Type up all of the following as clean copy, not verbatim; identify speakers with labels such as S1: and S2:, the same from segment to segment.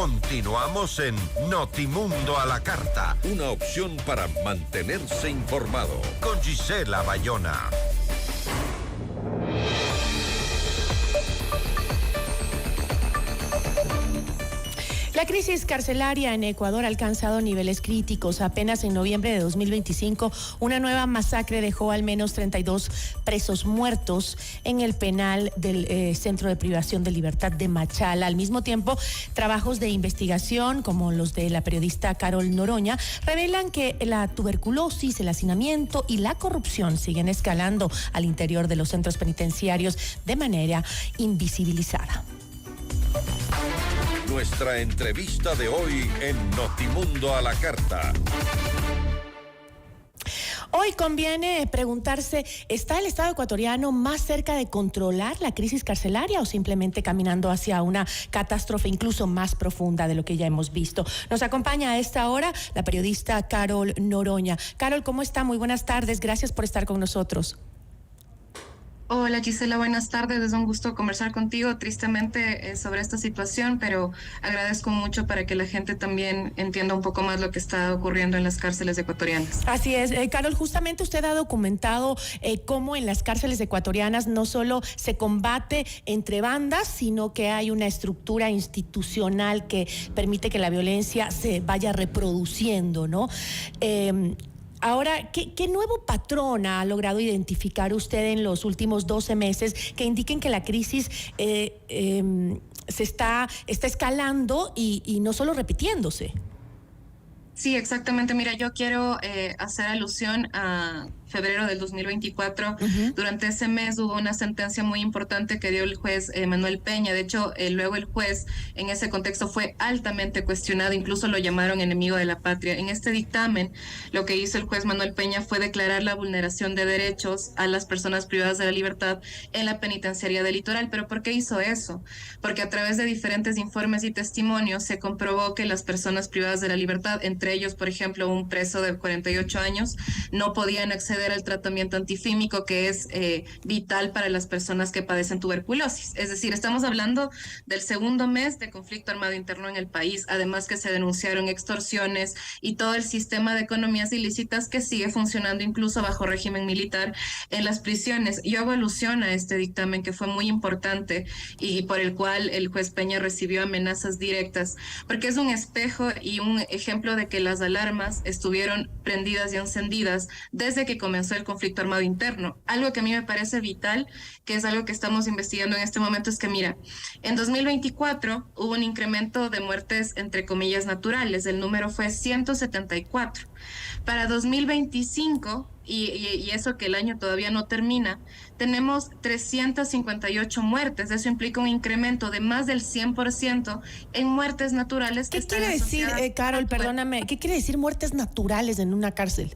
S1: Continuamos en Notimundo a la Carta.
S2: Una opción para mantenerse informado.
S1: Con Gisela Bayona.
S3: La crisis carcelaria en Ecuador ha alcanzado niveles críticos. Apenas en noviembre de 2025, una nueva masacre dejó al menos 32 presos muertos en el penal del Centro de Privación de Libertad de Machala. Al mismo tiempo, trabajos de investigación, como los de la periodista Carol Noroña, revelan que la tuberculosis, el hacinamiento y la corrupción siguen escalando al interior de los centros penitenciarios de manera invisibilizada.
S2: Nuestra entrevista de hoy en Notimundo a la Carta.
S3: Hoy conviene preguntarse, ¿está el Estado ecuatoriano más cerca de controlar la crisis carcelaria o simplemente caminando hacia una catástrofe incluso más profunda de lo que ya hemos visto? Nos acompaña a esta hora la periodista Carol Noroña. Carol, ¿cómo está? Muy buenas tardes. Gracias por estar con nosotros.
S4: Hola Gisela, buenas tardes, es un gusto conversar contigo tristemente sobre esta situación, pero agradezco mucho para que la gente también entienda un poco más lo que está ocurriendo en las cárceles ecuatorianas.
S3: Así es, Carol, justamente usted ha documentado cómo en las cárceles ecuatorianas no solo se combate entre bandas, sino que hay una estructura institucional que permite que la violencia se vaya reproduciendo, ¿no? Ahora, ¿qué nuevo patrón ha logrado identificar usted en los últimos 12 meses que indiquen que la crisis se está escalando y no solo repitiéndose?
S4: Sí, exactamente. Mira, yo quiero hacer alusión a febrero del 2024. Durante ese mes hubo una sentencia muy importante que dio el juez Manuel Peña. De hecho, luego el juez en ese contexto fue altamente cuestionado, incluso lo llamaron enemigo de la patria. En este dictamen, lo que hizo el juez Manuel Peña fue declarar la vulneración de derechos a las personas privadas de la libertad en la penitenciaría del Litoral. ¿Pero por qué hizo eso? Porque a través de diferentes informes y testimonios se comprobó que las personas privadas de la libertad, entre ellos, por ejemplo, un preso de 48 años, no podían acceder al tratamiento antifímico que es vital para las personas que padecen tuberculosis. Es decir, estamos hablando del segundo mes de conflicto armado interno en el país, además que se denunciaron extorsiones y todo el sistema de economías ilícitas que sigue funcionando incluso bajo régimen militar en las prisiones. Yo hago alusión a este dictamen que fue muy importante y por el cual el juez Peña recibió amenazas directas, porque es un espejo y un ejemplo de que las alarmas estuvieron prendidas y encendidas desde que comenzó el conflicto armado interno. Algo que a mí me parece vital, que es algo que estamos investigando en este momento, es que mira, en 2024 hubo un incremento de muertes entre comillas naturales, el número fue 174. Para 2025, y eso que el año todavía no termina, tenemos 358 muertes. Eso implica un incremento de más del 100% en muertes naturales.
S3: ¿Qué quiere decir, Carol, perdóname, qué quiere decir muertes naturales en una cárcel?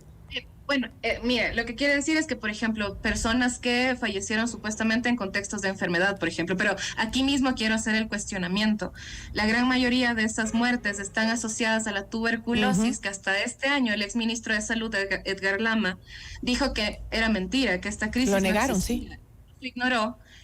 S4: Bueno, mira, lo que quiere decir es que, por ejemplo, personas que fallecieron supuestamente en contextos de enfermedad, por ejemplo, pero aquí mismo quiero hacer el cuestionamiento. La gran mayoría de estas muertes están asociadas a la tuberculosis, que hasta este año el exministro de Salud, Edgar Lama, dijo que era mentira, que esta crisis
S3: lo negaron,
S4: no existía. Sí.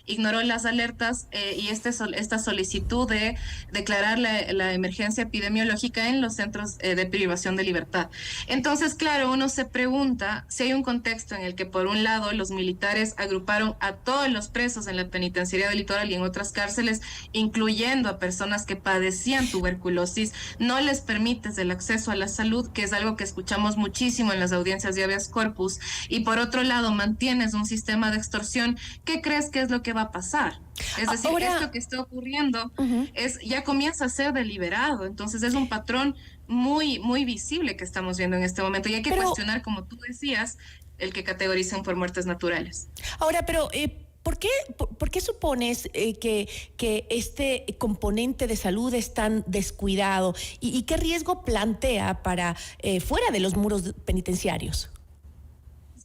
S4: Ignoró las alertas y esta solicitud de declarar la emergencia epidemiológica en los centros de privación de libertad. Entonces, claro, uno se pregunta si hay un contexto en el que, por un lado, los militares agruparon a todos los presos en la penitenciaría del Litoral y en otras cárceles, incluyendo a personas que padecían tuberculosis, no les permites el acceso a la salud, que es algo que escuchamos muchísimo en las audiencias de habeas corpus, y por otro lado, mantienes un sistema de extorsión. ¿Qué crees que es lo que va a pasar? Es decir, ahora, esto que está ocurriendo ya comienza a ser deliberado, entonces es un patrón muy, muy visible que estamos viendo en este momento y hay que cuestionar, como tú decías, el que categorizan por muertes naturales.
S3: Ahora, pero ¿por qué supones que este componente de salud es tan descuidado y qué riesgo plantea para fuera de los muros penitenciarios?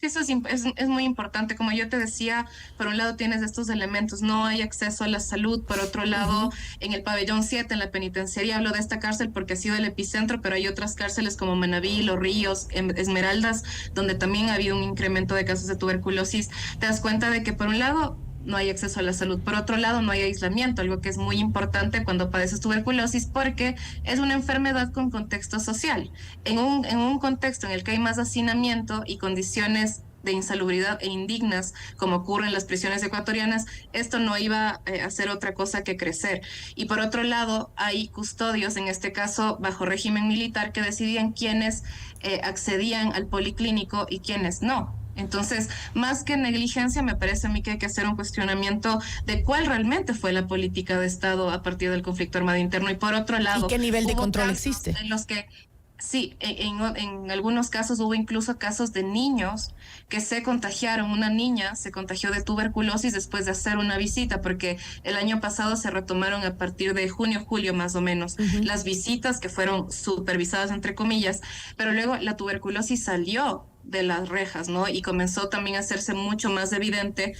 S4: Eso es muy importante. Como yo te decía, por un lado tienes estos elementos, no hay acceso a la salud. Por otro lado, en el pabellón 7, en la penitenciaría, hablo de esta cárcel porque ha sido el epicentro, pero hay otras cárceles como Manaví, Los Ríos, Esmeraldas, donde también ha habido un incremento de casos de tuberculosis. Te das cuenta de que por un lado no hay acceso a la salud. Por otro lado, no hay aislamiento, algo que es muy importante cuando padeces tuberculosis porque es una enfermedad con contexto social. En un contexto en el que hay más hacinamiento y condiciones de insalubridad e indignas, como ocurre en las prisiones ecuatorianas, esto no iba a hacer otra cosa que crecer. Y por otro lado, hay custodios, en este caso bajo régimen militar, que decidían quiénes accedían al policlínico y quiénes no. Entonces, más que negligencia, me parece a mí que hay que hacer un cuestionamiento de cuál realmente fue la política de Estado a partir del conflicto armado interno. Y por otro lado,
S3: ¿y qué nivel de control
S4: casos
S3: existe?
S4: en los que sí, en algunos casos hubo incluso casos de niños que se contagiaron. Una niña se contagió de tuberculosis después de hacer una visita, porque el año pasado se retomaron a partir de junio, julio más o menos, las visitas que fueron supervisadas entre comillas, pero luego la tuberculosis salió de las rejas, ¿no? Y comenzó también a hacerse mucho más evidente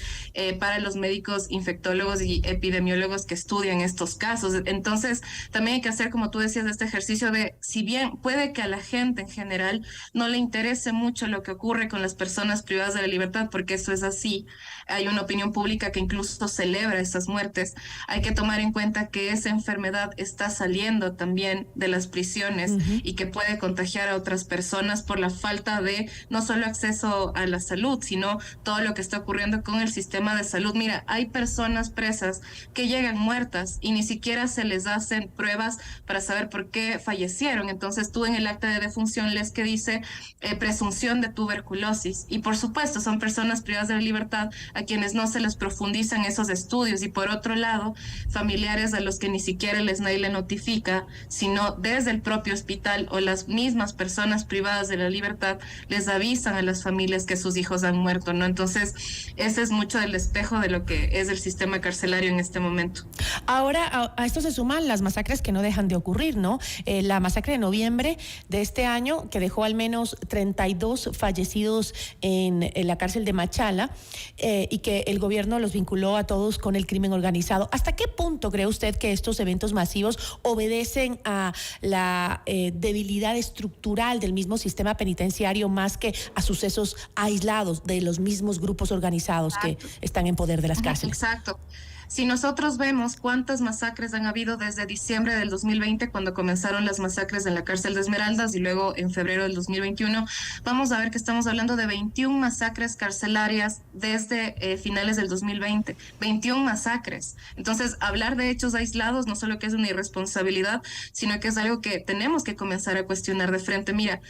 S4: para los médicos infectólogos y epidemiólogos que estudian estos casos. Entonces, también hay que hacer, como tú decías, este ejercicio de, si bien puede que a la gente en general no le interese mucho lo que ocurre con las personas privadas de la libertad, porque eso es así, hay una opinión pública que incluso celebra esas muertes, hay que tomar en cuenta que esa enfermedad está saliendo también de las prisiones y que puede contagiar a otras personas por la falta de no solo acceso a la salud, sino todo lo que está ocurriendo con el sistema de salud. Mira, hay personas presas que llegan muertas y ni siquiera se les hacen pruebas para saber por qué fallecieron. Entonces tú en el acta de defunción lees que dice presunción de tuberculosis. Y por supuesto son personas privadas de la libertad a quienes no se les profundizan esos estudios. Y por otro lado, familiares a los que ni siquiera el SNAI le notifica, sino desde el propio hospital o las mismas personas privadas de la libertad les avisan a las familias que sus hijos han muerto, ¿no? Entonces, ese es mucho del espejo de lo que es el sistema carcelario en este momento.
S3: Ahora, a esto se suman las masacres que no dejan de ocurrir, ¿no? La masacre de noviembre de este año, que dejó al menos 32 fallecidos en la cárcel de Machala, y que el gobierno los vinculó a todos con el crimen organizado. ¿Hasta qué punto cree usted que estos eventos masivos obedecen a la debilidad estructural del mismo sistema penitenciario más que a sucesos aislados de los mismos grupos organizados que están en poder de las cárceles?
S4: Exacto. Si nosotros vemos cuántas masacres han habido desde diciembre del 2020, cuando comenzaron las masacres en la cárcel de Esmeraldas, y luego en febrero del 2021, vamos a ver que estamos hablando de 21 masacres carcelarias desde finales del 2020. 21 masacres. Entonces, hablar de hechos aislados no solo que es una irresponsabilidad, sino que es algo que tenemos que comenzar a cuestionar de frente. Mira,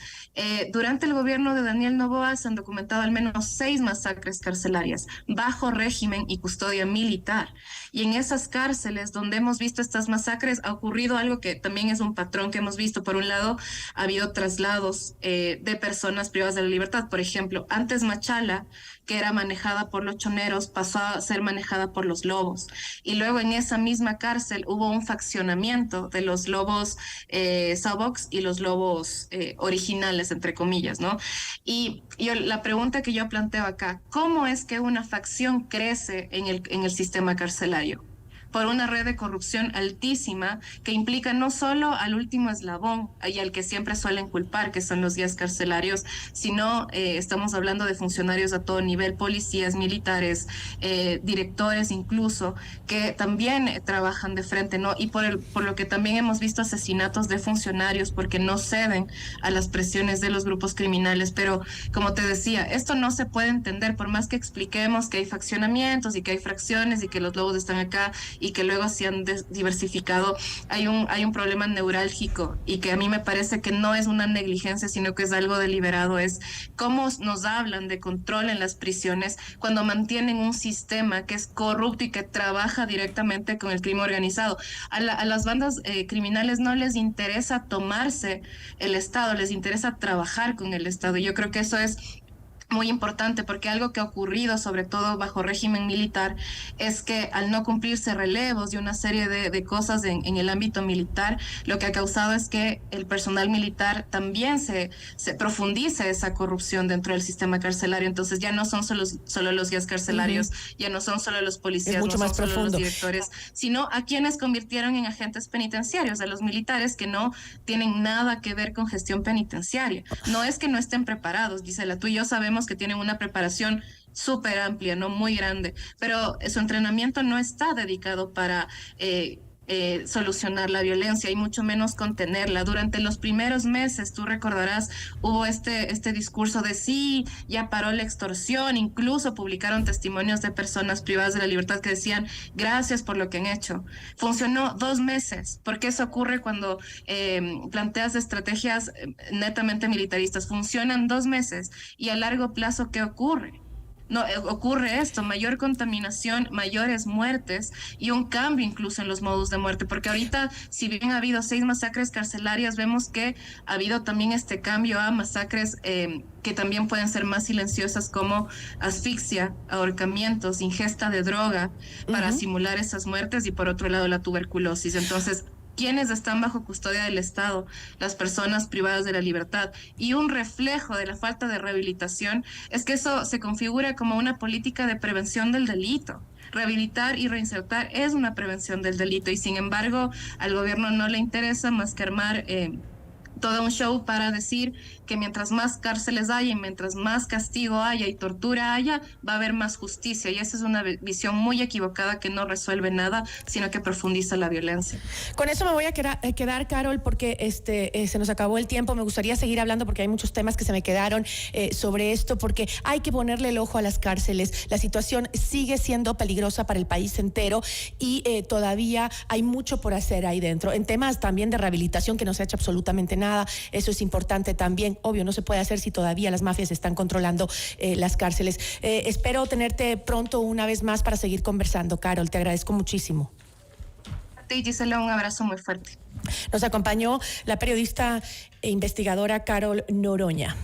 S4: durante el gobierno de Daniel Noboa se han documentado al menos 6 masacres carcelarias bajo régimen y custodia militar. Y en esas cárceles donde hemos visto estas masacres ha ocurrido algo que también es un patrón que hemos visto. Por un lado, ha habido traslados de personas privadas de la libertad. Por ejemplo, antes Machala, que era manejada por los choneros, pasó a ser manejada por los lobos. Y luego en esa misma cárcel hubo un faccionamiento de los lobos Saubox y los lobos originales, entre comillas, ¿no? Y la pregunta que yo planteo acá, ¿cómo es que una facción crece en el sistema carcelario? Por una red de corrupción altísima que implica no solo al último eslabón y al que siempre suelen culpar, que son los guías carcelarios, sino estamos hablando de funcionarios a todo nivel, policías, militares, directores incluso, que también trabajan de frente, ¿no? Y por lo que también hemos visto asesinatos de funcionarios porque no ceden a las presiones de los grupos criminales. Pero como te decía, esto no se puede entender por más que expliquemos que hay faccionamientos y que hay fracciones y que los lobos están acá y que luego se han diversificado. Hay un problema neurálgico y que a mí me parece que no es una negligencia, sino que es algo deliberado. Es cómo nos hablan de control en las prisiones cuando mantienen un sistema que es corrupto y que trabaja directamente con el crimen organizado. A las bandas criminales no les interesa tomarse el Estado, les interesa trabajar con el Estado. Y yo creo que eso es muy importante, porque algo que ha ocurrido, sobre todo bajo régimen militar, es que al no cumplirse relevos y una serie de cosas en el ámbito militar, lo que ha causado es que el personal militar también se profundice esa corrupción dentro del sistema carcelario. Entonces ya no son solo los guías carcelarios, ya no son solo los policías,
S3: no son solo
S4: los directores, sino a quienes convirtieron en agentes penitenciarios, a los militares que no tienen nada que ver con gestión penitenciaria. No es que no estén preparados, Gisela, tú y yo sabemos que tienen una preparación súper amplia, ¿no? Muy grande, pero su entrenamiento no está dedicado para solucionar la violencia y mucho menos contenerla. Durante los primeros meses, tú recordarás, hubo este discurso de sí, ya paró la extorsión, incluso publicaron testimonios de personas privadas de la libertad que decían gracias por lo que han hecho. Funcionó 2 meses, porque eso ocurre cuando planteas estrategias netamente militaristas. Funcionan 2 meses y a largo plazo, ¿qué ocurre? No, ocurre esto, mayor contaminación, mayores muertes y un cambio incluso en los modos de muerte, porque ahorita, si bien ha habido 6 masacres carcelarias, vemos que ha habido también este cambio a masacres que también pueden ser más silenciosas, como asfixia, ahorcamientos, ingesta de droga para simular esas muertes, y por otro lado la tuberculosis. Entonces, quienes están bajo custodia del Estado, las personas privadas de la libertad, y un reflejo de la falta de rehabilitación es que eso se configura como una política de prevención del delito. Rehabilitar y reinsertar es una prevención del delito, y sin embargo al gobierno no le interesa más que armar todo un show para decir que mientras más cárceles haya y mientras más castigo haya y tortura haya, va a haber más justicia. Y esa es una visión muy equivocada que no resuelve nada, sino que profundiza la violencia.
S3: Con eso me voy a quedar, Carol, porque se nos acabó el tiempo. Me gustaría seguir hablando porque hay muchos temas que se me quedaron sobre esto, porque hay que ponerle el ojo a las cárceles. La situación sigue siendo peligrosa para el país entero y todavía hay mucho por hacer ahí dentro. En temas también de rehabilitación, que no se ha hecho absolutamente nada. Eso es importante también. Obvio, no se puede hacer si todavía las mafias están controlando las cárceles. Espero tenerte pronto una vez más para seguir conversando, Carol. Te agradezco muchísimo.
S4: A ti, Gisela, un abrazo muy fuerte.
S3: Nos acompañó la periodista e investigadora Carol Noroña.